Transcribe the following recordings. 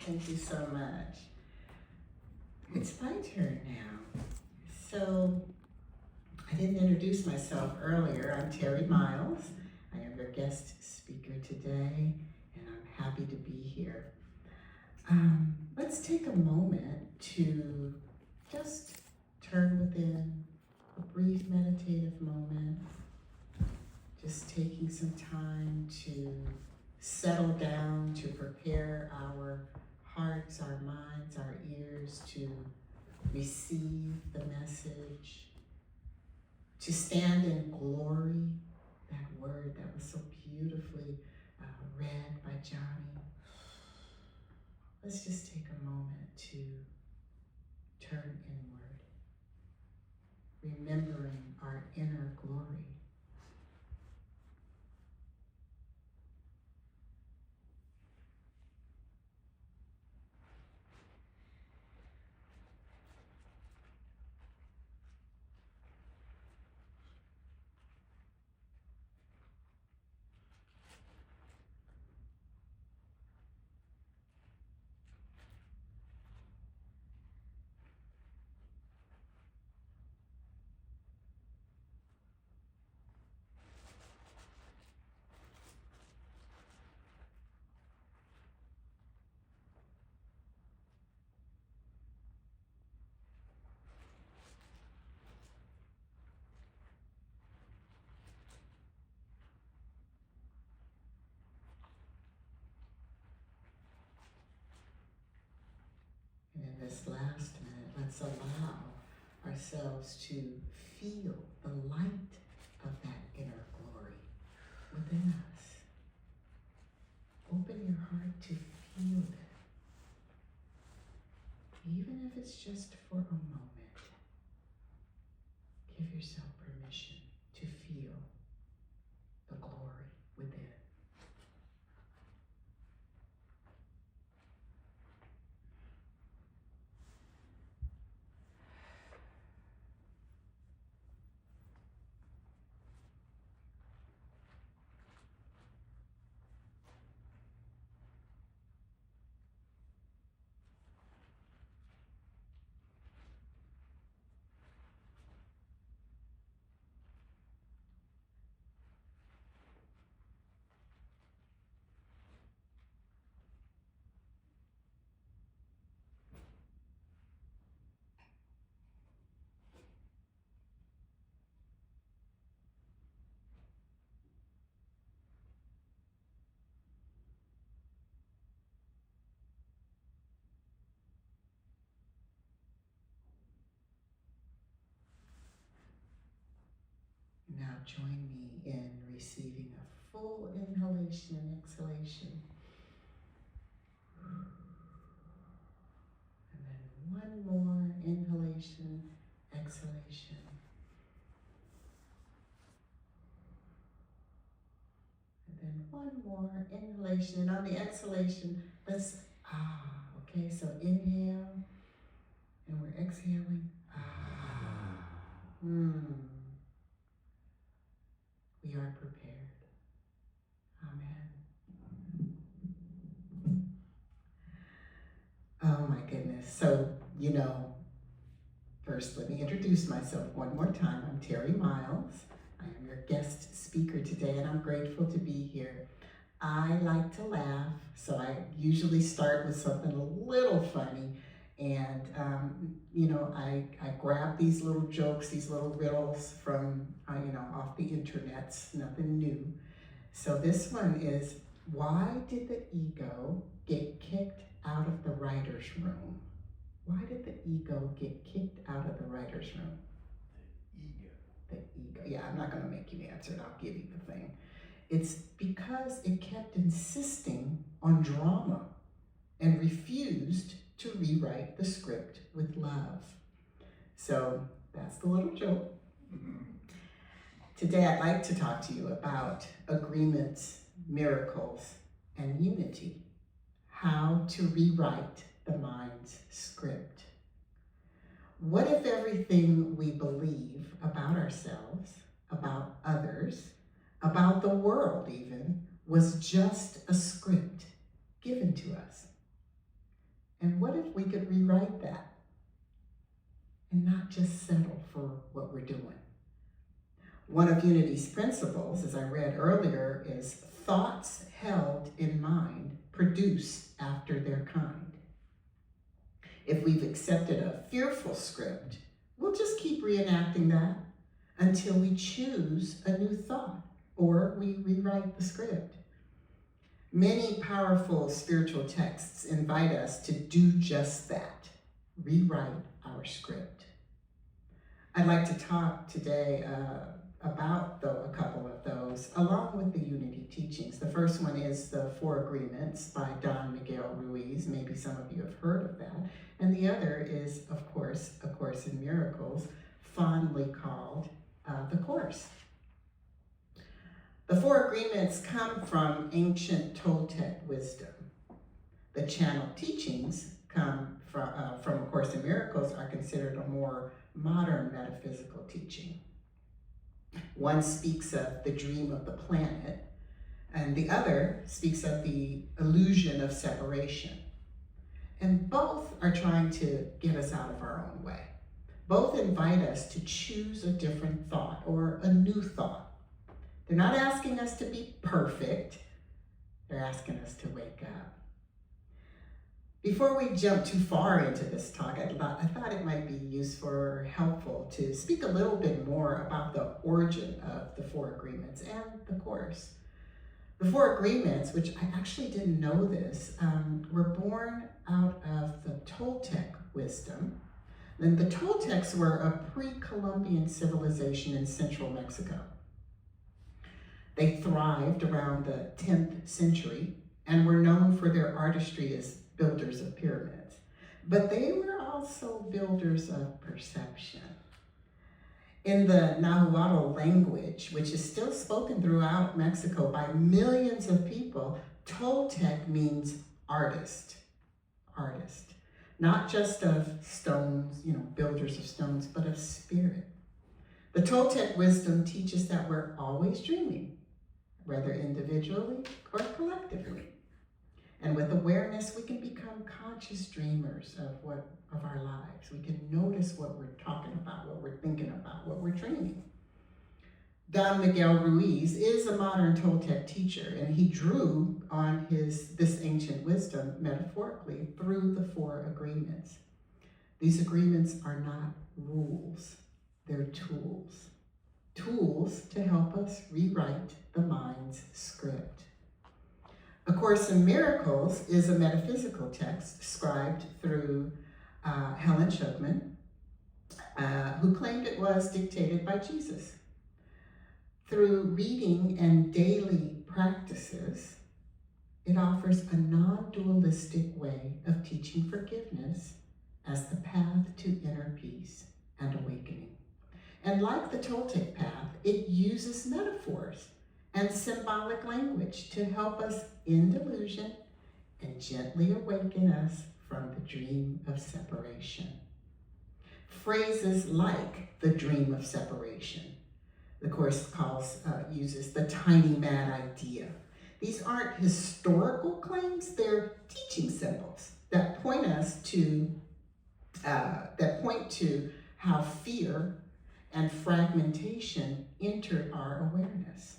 Thank you so much. It's my turn now. So, I didn't introduce myself earlier. I'm Terri Miles. I am your guest speaker today, and I'm happy to be here. Let's take a moment to just turn within, a brief meditative moment, just taking some time to settle down, to prepare our hearts, our minds, our ears to receive the message, to stand in glory, that word that was so beautifully read by Johnny. Let's just take a moment to turn inward, remembering our inner glory. And in this last minute, let's allow ourselves to feel the light of that inner glory within us. Open your heart to feel it, even if it's just for a moment. Give yourself permission to feel the glory within. Now join me in receiving a full inhalation and exhalation. And then one more inhalation, exhalation. And then one more inhalation. And on the exhalation, let's okay, so inhale, and we're exhaling. We are prepared. Amen. Oh my goodness. So, first let me introduce myself one more time. I'm Terri Miles. I am your guest speaker today, and I'm grateful to be here. I like to laugh, so I usually start with something a little funny. And, I grab these little jokes, these little riddles from, off the internet, nothing new. So this one is, why did the ego get kicked out of the writer's room? Why did the ego get kicked out of the writer's room? The ego. Yeah, I'm not going to make you answer it. I'll give you the thing. It's because it kept insisting on drama and refused to rewrite the script with love. So that's the little joke. Today I'd like to talk to you about agreements, miracles, and unity. How to rewrite the mind's script. What if everything we believe about ourselves, about others, about the world even, was just a script given to us? And what if we could rewrite that and not just settle for what we're doing? One of Unity's principles, as I read earlier, is thoughts held in mind produce after their kind. If we've accepted a fearful script, we'll just keep reenacting that until we choose a new thought or we rewrite the script. Many powerful spiritual texts invite us to do just that, rewrite our script. I'd like to talk today about a couple of those, along with the Unity teachings. The first one is the Four Agreements by Don Miguel Ruiz. Maybe some of you have heard of that. And the other is, of course, A Course in Miracles, fondly called the Course. The Four Agreements come from ancient Toltec wisdom. The channeled teachings come from A Course in Miracles are considered a more modern metaphysical teaching. One speaks of the dream of the planet, and the other speaks of the illusion of separation. And both are trying to get us out of our own way. Both invite us to choose a different thought or a new thought. They're not asking us to be perfect. They're asking us to wake up. Before we jump too far into this talk, I thought it might be useful or helpful to speak a little bit more about the origin of the Four Agreements and the Course. The Four Agreements, which I actually didn't know this, were born out of the Toltec wisdom. And the Toltecs were a pre-Columbian civilization in central Mexico. They thrived around the 10th century and were known for their artistry as builders of pyramids. But they were also builders of perception. In the Nahuatl language, which is still spoken throughout Mexico by millions of people, Toltec means artist. Artist. Not just of stones, builders of stones, but of spirit. The Toltec wisdom teaches that we're always dreaming, whether individually or collectively. And with awareness, we can become conscious dreamers of our lives. We can notice what we're talking about, what we're thinking about, what we're dreaming. Don Miguel Ruiz is a modern Toltec teacher, and he drew on this ancient wisdom metaphorically through the Four Agreements. These agreements are not rules, they're tools. Tools to help us rewrite the mind's script. A Course in Miracles is a metaphysical text scribed through Helen Schucman, who claimed it was dictated by Jesus. Through reading and daily practices, it offers a non-dualistic way of teaching forgiveness as the path to inner peace and awakening. And like the Toltec path, it uses metaphors and symbolic language to help us in delusion and gently awaken us from the dream of separation. Phrases like the dream of separation, the Course uses the tiny mad idea. These aren't historical claims, they're teaching symbols that point to how fear and fragmentation entered our awareness.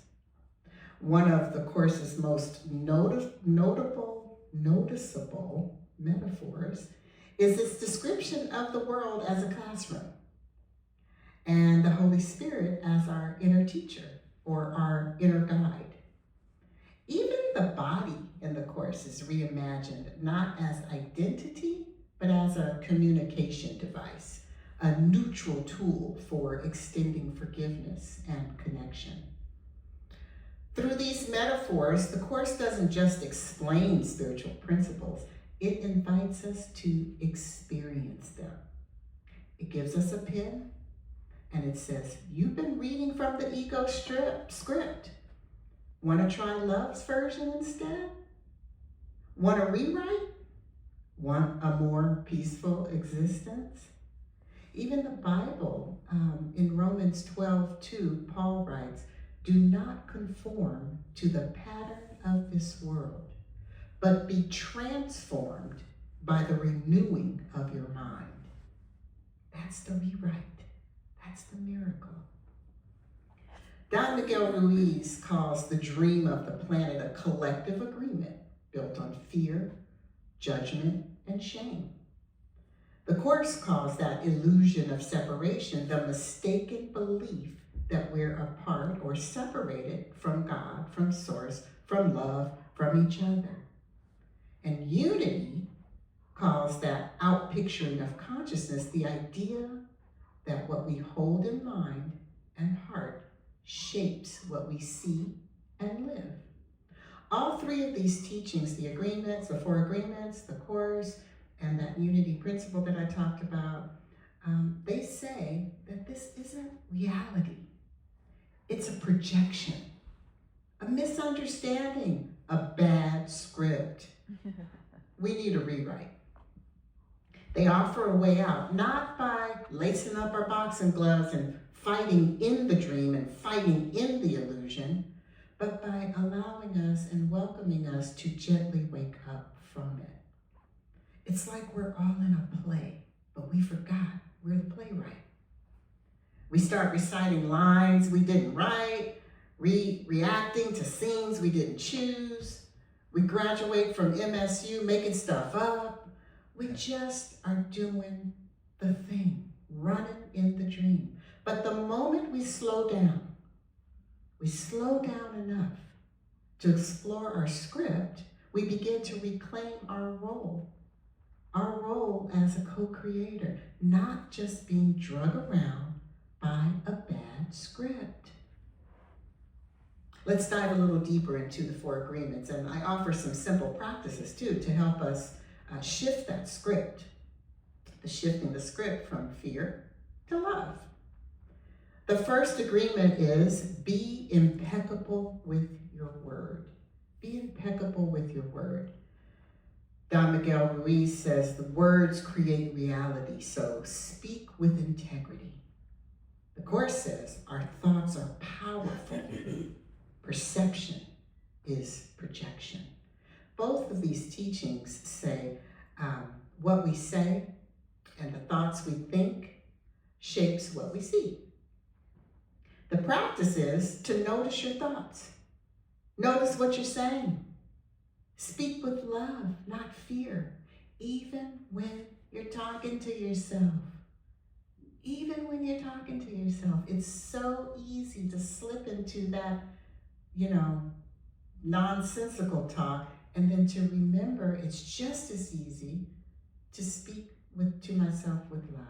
One of the Course's most noticeable metaphors is its description of the world as a classroom and the Holy Spirit as our inner teacher or our inner guide. Even the body in the Course is reimagined not as identity, but as a communication device, a neutral tool for extending forgiveness and connection. Through these metaphors, the Course doesn't just explain spiritual principles, it invites us to experience them. It gives us a pen, and it says, you've been reading from the ego script. Want to try love's version instead? Want to rewrite? Want a more peaceful existence? Even the Bible, in Romans 12:2, Paul writes, do not conform to the pattern of this world, but be transformed by the renewing of your mind. That's the rewrite. That's the miracle. Don Miguel Ruiz calls the dream of the planet a collective agreement built on fear, judgment, and shame. The Course calls that illusion of separation the mistaken belief that we're apart or separated from God, from Source, from love, from each other. And Unity calls that outpicturing of consciousness the idea that what we hold in mind and heart shapes what we see and live. All three of these teachings, the agreements, the four agreements, the Course, and that unity principle that I talked about, they say that this isn't reality. It's a projection, a misunderstanding, a bad script. We need a rewrite. They offer a way out, not by lacing up our boxing gloves and fighting in the dream and fighting in the illusion, but by allowing us and welcoming us to gently wake up from it. It's like we're all in a play, but we forgot we're the playwright. We start reciting lines we didn't write, reacting to scenes we didn't choose. We graduate from MSU making stuff up. We just are doing the thing, running in the dream. But the moment we slow down enough to explore our script, we begin to reclaim our role as a co-creator, not just being drug around by a bad script. Let's dive a little deeper into the four agreements, and I offer some simple practices too to help us shift that script, shifting the script from fear to love. The first agreement is be impeccable with your word. Be impeccable with your word. Don Miguel Ruiz says the words create reality, so speak with integrity. The Course says our thoughts are powerful. Perception is projection. Both of these teachings say what we say and the thoughts we think shapes what we see. The practice is to notice your thoughts. Notice what you're saying. Speak with love, not fear, even when you're talking to yourself. Even when you're talking to yourself, it's so easy to slip into that, nonsensical talk, and then to remember it's just as easy to speak to myself with love.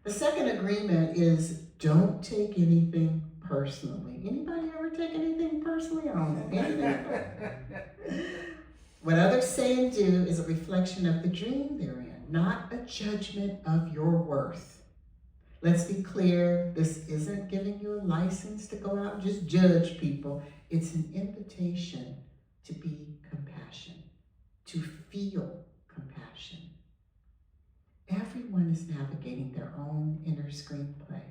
The second agreement is don't take anything personally. Anybody ever take anything personally? I don't know anything. What others say and do is a reflection of the dream they're in, not a judgment of your worth. Let's be clear, this isn't giving you a license to go out and just judge people. It's an invitation to be compassion, to feel compassion. Everyone is navigating their own inner screenplay,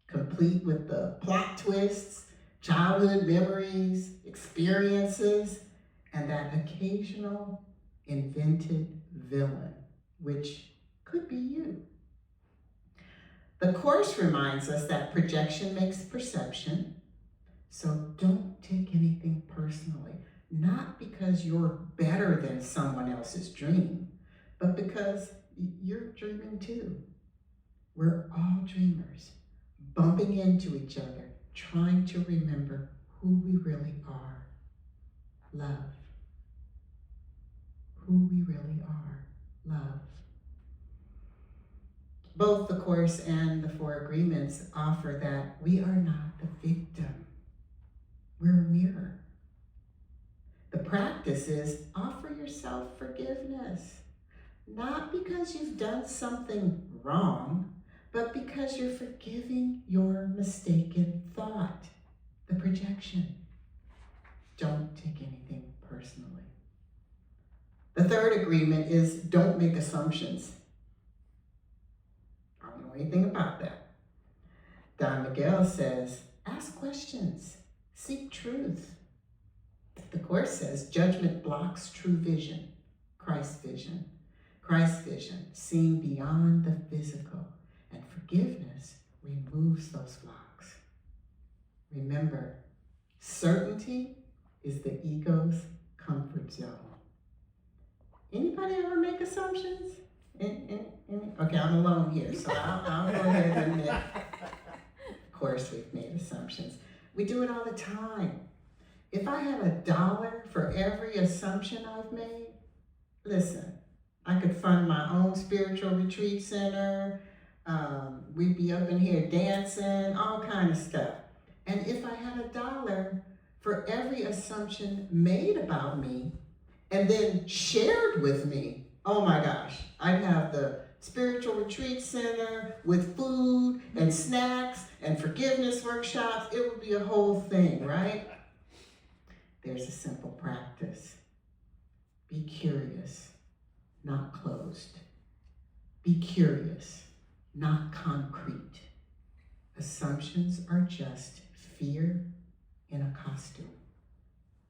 complete with the plot twists, childhood memories, experiences, and that occasional invented villain, which could be you. The Course reminds us that projection makes perception, so don't take anything personally, not because you're better than someone else's dream, but because you're dreaming too. We're all dreamers, bumping into each other, trying to remember who we really are. Love. Who we really are. Love. Both the Course and the Four Agreements offer that we are not the victim. We're a mirror. The practice is offer yourself forgiveness. Not because you've done something wrong, but because you're forgiving your mistaken thought, the projection. Don't take anything personally. The third agreement is don't make assumptions. I don't know anything about that. Don Miguel says, ask questions, seek truth. The Course says judgment blocks true vision. Christ vision. Christ vision, seeing beyond the physical, and forgiveness removes those blocks. Remember, certainty is the ego's comfort zone. Anybody ever make assumptions? Okay, I'm alone here, so I'll go ahead and admit. Of course, we've made assumptions. We do it all the time. If I had $1 for every assumption I've made, listen, I could fund my own spiritual retreat center. We'd be up in here dancing, all kind of stuff. And if I had $1 for every assumption made about me and then shared with me, oh my gosh, I'd have the spiritual retreat center with food and snacks and forgiveness workshops. It would be a whole thing, right? There's a simple practice. Be curious, not closed. Be curious, not concrete. Assumptions are just fear in a costume.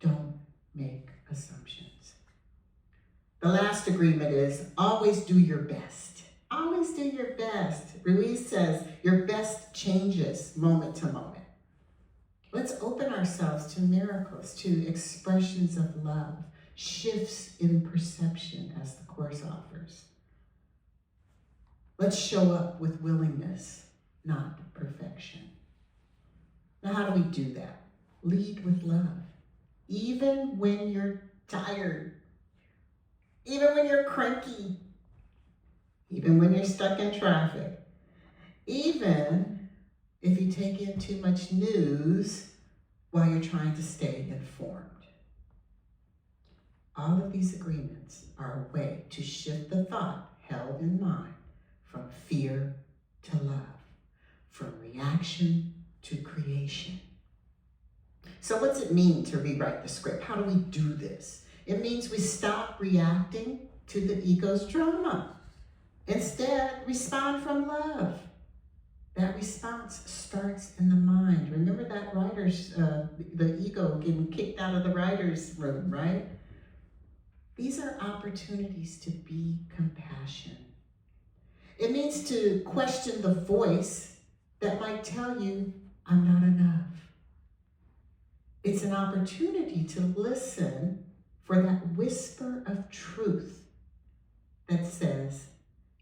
Don't make assumptions. The last agreement is always do your best. Always do your best. Ruiz says your best changes moment to moment. Let's open ourselves to miracles, to expressions of love, shifts in perception as the Course offers. Let's show up with willingness, not perfection. Now, how do we do that? Lead with love. Even when you're tired, even when you're cranky, even when you're stuck in traffic, even if you take in too much news while you're trying to stay informed. All of these agreements are a way to shift the thought held in mind from fear to love, from reaction to creation. So what's it mean to rewrite the script? How do we do this? It means we stop reacting to the ego's drama. Instead, respond from love. That response starts in the mind. Remember that the ego getting kicked out of the writer's room, right? These are opportunities to be compassionate. It means to question the voice that might tell you, I'm not enough. It's an opportunity to listen for that whisper of truth that says,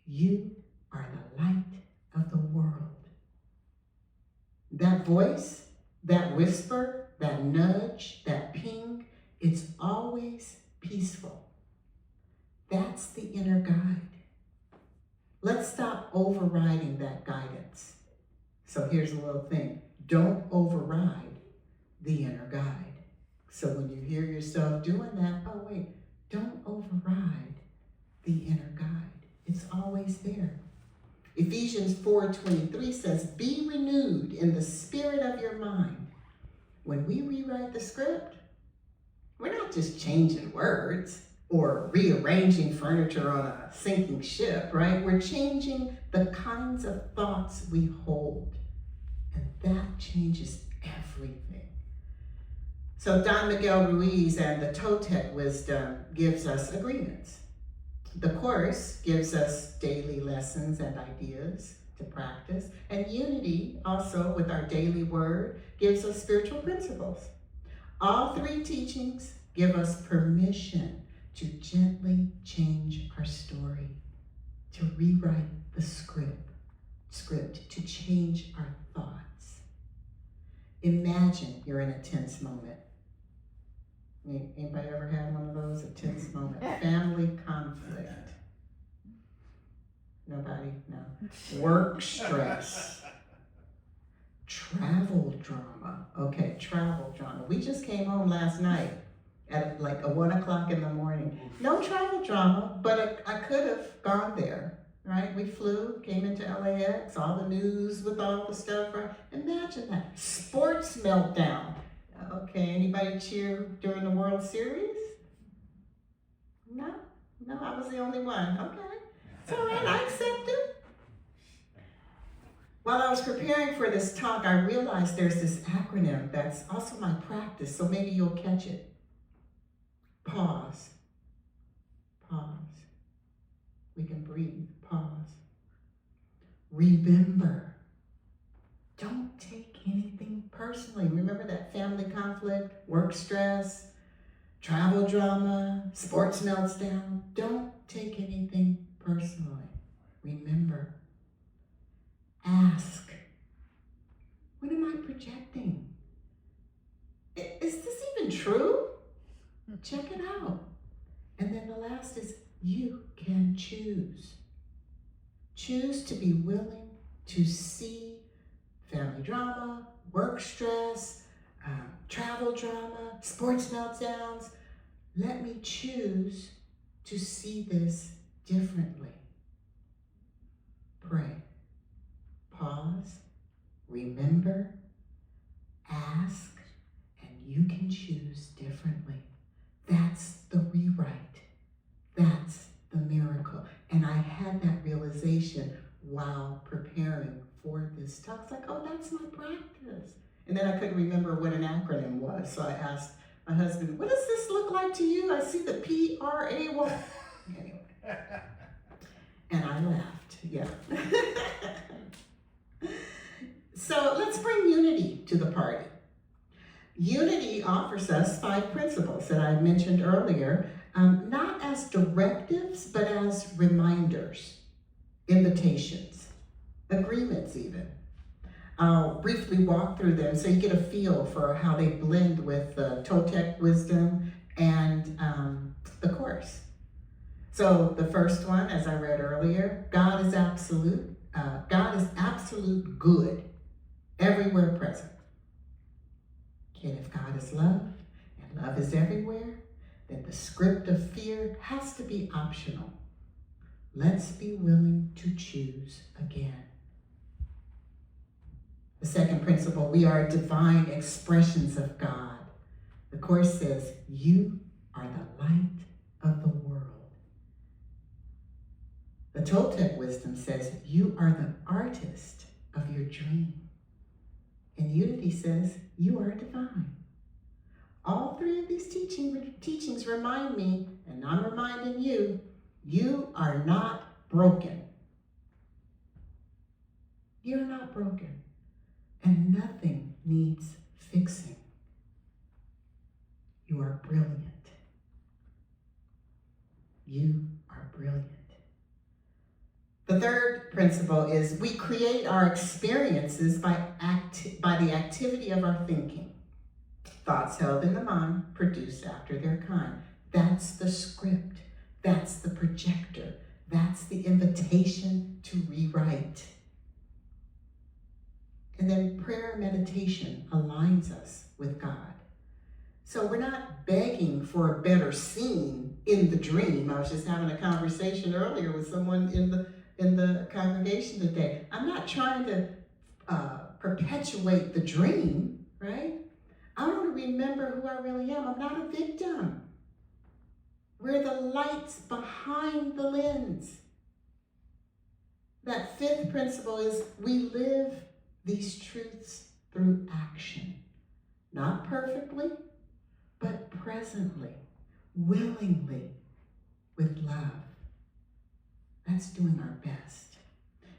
you are the light of the world. That voice, that whisper, that nudge, that ping, it's always peaceful. That's the inner guide. Let's stop overriding that guidance. So here's a little thing. Don't override the inner guide. So when you hear yourself doing that, oh wait, don't override the inner guide. It's always there. Ephesians 4:23 says, be renewed in the spirit of your mind. When we rewrite the script, we're not just changing words or rearranging furniture on a sinking ship, right? We're changing the kinds of thoughts we hold. And that changes everything. So Don Miguel Ruiz and the Totec wisdom gives us agreements. The Course gives us daily lessons and ideas to practice. And Unity, also with our daily word, gives us spiritual principles. All three teachings give us permission to gently change our story, to rewrite the script, to change our thoughts. Imagine you're in a tense moment. Anybody ever had one of those, a tense moment? Family conflict. Nobody? No. Work stress. Travel drama. Okay, travel drama. We just came home last night at like 1 o'clock in the morning. No travel drama, but I could have gone there, right? We flew, came into LAX, all the news with all the stuff, right? Imagine that. Sports meltdown. Okay, anybody cheer during the World Series? No, I was the only one. Okay, it's all right, I accept it. While I was preparing for this talk, I realized there's this acronym that's also my practice, so maybe you'll catch it. Pause. Pause. We can breathe, pause. Remember, don't take anything personally. Remember that family conflict, work stress, travel drama, sports meltdown? Don't take anything personally. Remember, ask, what am I projecting? Is this even true? Check it out. And then the last is, you can choose. Choose to be willing to see family drama, work stress, travel drama, sports meltdowns. Let me choose to see this differently. Pray. Pause. Remember. Ask. And you can choose differently. That's the rewrite. That's the miracle. And I had that realization while preparing for this talk. It's like, oh, that's my practice. And then I couldn't remember what an acronym was. So I asked my husband, what does this look like to you? I see the P-R-A-Y. Anyway. And I laughed, yeah. So let's bring unity to the party. Unity offers us 5 principles that I mentioned earlier, not as directives, but as reminders, invitations, agreements even. I'll briefly walk through them so you get a feel for how they blend with the Toltec wisdom and the Course. So the first one, as I read earlier, God is absolute. God is absolute good, everywhere present. And if God is love, and love is everywhere, then the script of fear has to be optional. Let's be willing to choose again. The second principle, we are divine expressions of God. The Course says, you are the light of the world. The Toltec wisdom says, you are the artist of your dream. And Unity says, you are divine. All 3 of these teachings remind me, and I'm reminding you, you are not broken. You're not broken. And nothing needs fixing. You are brilliant. You are brilliant. The third principle is we create our experiences by the activity of our thinking. Thoughts held in the mind, produced after their kind. That's the script. That's the projector. That's the invitation to rewrite. And then prayer and meditation aligns us with God. So we're not begging for a better scene in the dream. I was just having a conversation earlier with someone in the congregation today. I'm not trying to perpetuate the dream, right? I want to remember who I really am. I'm not a victim. We're the lights behind the lens. That 5th principle is we live these truths through action. Not perfectly, but presently, willingly, with love. That's doing our best.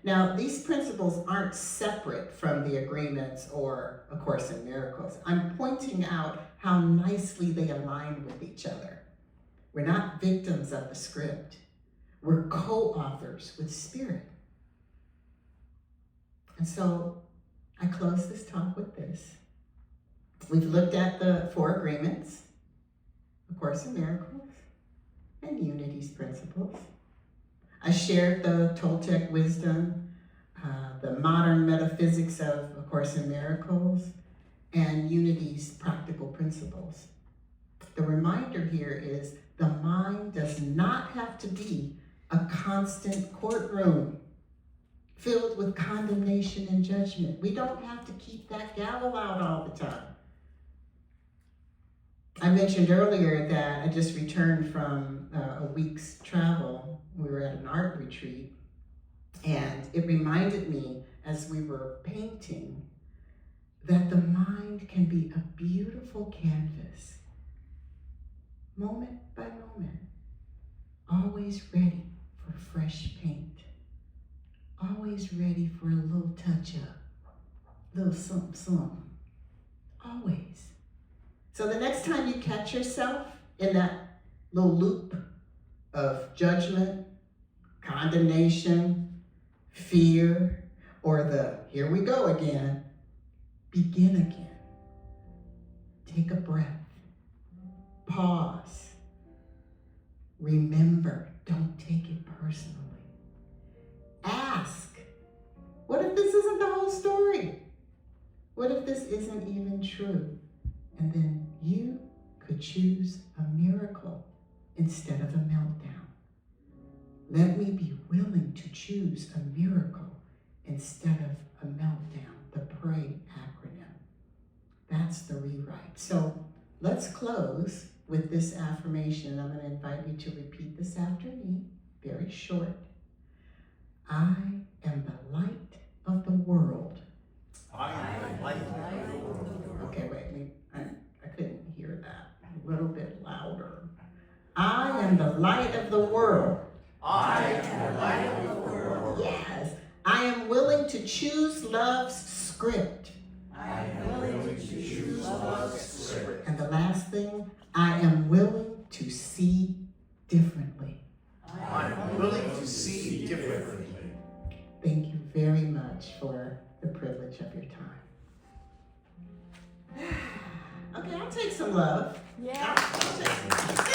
Now, these principles aren't separate from the agreements or A Course in Miracles. I'm pointing out how nicely they align with each other. We're not victims of the script. We're co-authors with Spirit. And so I close this talk with this. We've looked at the 4 agreements, A Course in Miracles, and Unity's principles. I shared the Toltec wisdom, the modern metaphysics of A Course in Miracles, and Unity's practical principles. The reminder here is the mind does not have to be a constant courtroom filled with condemnation and judgment. We don't have to keep that gavel out all the time. I mentioned earlier that I just returned from a week's travel. We were at an art retreat, and it reminded me as we were painting that the mind can be a beautiful canvas, moment by moment, always ready for fresh paint, always ready for a little touch-up, little something, always. So the next time you catch yourself in that little loop of judgment, condemnation, fear, or the here we go again, begin again. Take a breath. Pause. Remember, don't take it personally. Ask, what if this isn't the whole story? What if this isn't even true? And then you could choose a miracle instead of a meltdown. Let me be willing to choose a miracle instead of a meltdown, the PRAY acronym. That's the rewrite. So let's close with this affirmation. I'm going to invite you to repeat this after me, very short. I am the light of the world. I am the light of the world. Okay, wait, I couldn't hear that. A little bit louder. I am the light of the world. I am the light of the world. Yes. I am willing to choose love's script. I am willing to choose love's script. And the last thing, I am willing to see differently. I am willing to see differently. Thank you very much for the privilege of your time. Okay, I'll take some love. Yeah. I'll take some.